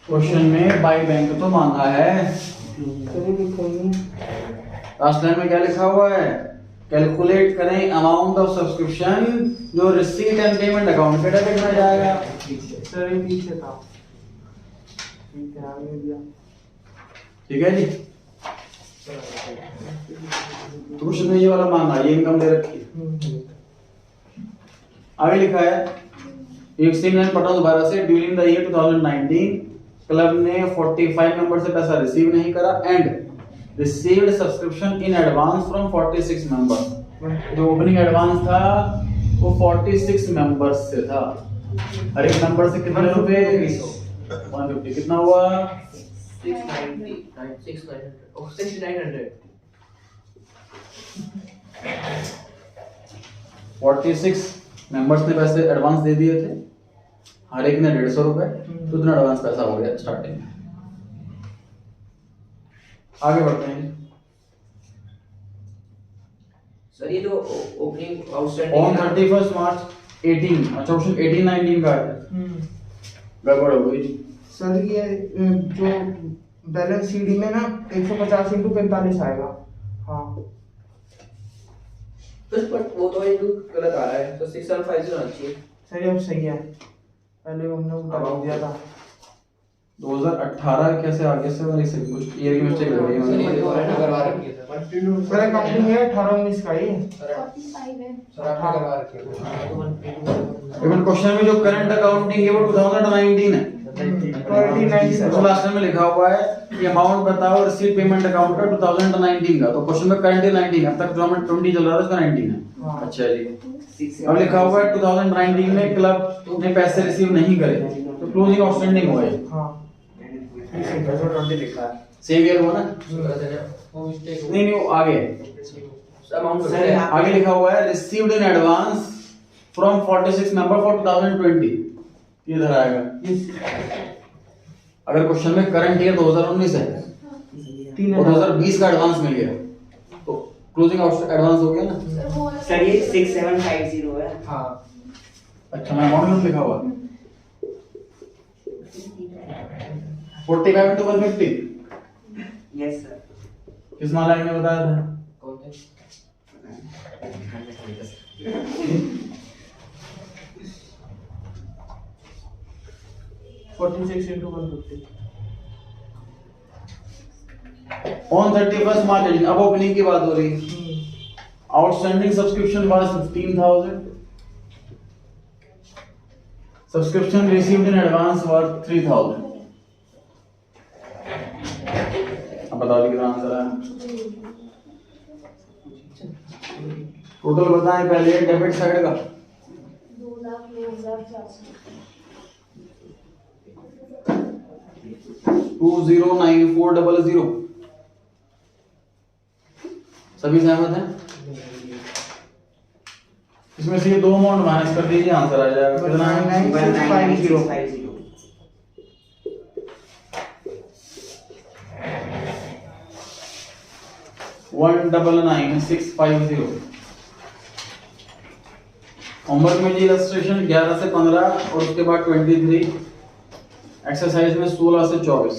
क्वेश्चन में बाय बैंक तो मांगा है। सर लिखोगे लास्ट लाइन में क्या लिखा हुआ है? कैलकुलेट करें अमाउंट ऑफ सब्सक्रिप्शन जो रिसीट एंड पेमेंट अकाउंट के डेबिट में जाएगा। सर ये पीछे था, ठीक है आगे दिया। ठीक है जी, तो क्वेश्चन में ये वाला मांगा, ये इनकम दे रखी है। आगे लिखा है, एक सेम लाइन पढ़ा दोबारा से। ड्यूरिंग द ईयर 2019 क्लब ने 45 मेंबर से पैसा रिसीव नहीं करा and received subscription in advance from 46 members. जो ओपनिंग एडवांस था वो 46 मेंबर्स से था। हर एक मेंबर से कितने रुपए? 150। कितना हुआ? 690, 6,900, oh 6,900। 46 मेंबर्स ने पैसे एडवांस दे दिए थे, हर एक ने 150 रुपए, तो इतना एडवांस पैसा हो गया स्टार्टिंग में। आगे बढ़ते हैं। सर ये जो ओपनिंग आउटस्टैंडिंग हाँ। ऑन 31 मार्च 18, अच्छा ऑप्शन 18-19 का है, गड़बड़ हो गई। सर ये जो बैलेंस सीडी में ना 150 इंटू 45 आएगा। हाँ बट वो तो एक गलत आ रहा है, तो 6750 आना चाहिए। सर ये अब सही है, पहले हमने उल्टा दिया था। 2018 कैसे आगे से और इसे कुछ ईयर की मिस्टेक लग रही है सर मुझे। ये दोबारा करवा रखी है सर। सर अकाउंटिंग है 18-19 का ही है। 45 है। सर आपने करवा रखी है। इवन क्वेश्चन में जो करंट अकाउंटिंग है वो 2019 है। 29 तो लास्ट में लिखा हुआ है कि अमाउंट बताओ रिसीट पेमेंट अकाउंट का 2019 का, तो क्वेश्चन में करंट 19 है, अब तक 2020 चल रहा था, उसका 19 है। अच्छा जी, अब लिखा हुआ है 2019 में क्लब ने पैसे रिसीव नहीं करे, तो क्लोजिंग आउटस्टैंडिंग हुआ है। हाँ 20 लिखा है। सेम ईयर हुआ ना? वो मिस्टेक नहीं नहीं, वो आगे अमाउंट सर, आगे लिखा हुआ है received in advance from 46 member for 2020, ये इधर आएगा। अगर क्वेश्चन में करंट ईयर 2019 है और 2020 का एडवांस मिल गया, तो क्लोजिंग एडवांस हो गया ना। सर वो वाला सर ये 6750 है। हाँ अच्छा, मैं अमाउंट में लिखा हुआ 45 into 150 यस सर। किस नालायक ने बताया था? कौन थे? 46 into 150। ऑन 31st मार्च, अब ओपनिंग की बात हो रही है। Outstanding subscription was 15,000, subscription received in advance was 3,000। अब बताओ कितना आंसर आया। टोटल बताएं पहले डेबिट साइड का। 2,09,400। 209400। सभी सहमत हैं? इसमें से ये दो अमाउंट माइनस कर दीजिए, आंसर आ जाएगा। कितना है? 199650। 199650। होमवर्क में जी इलस्ट्रेशन 11 से 15 और उसके बाद 23, एक्सरसाइज में 16 से 24।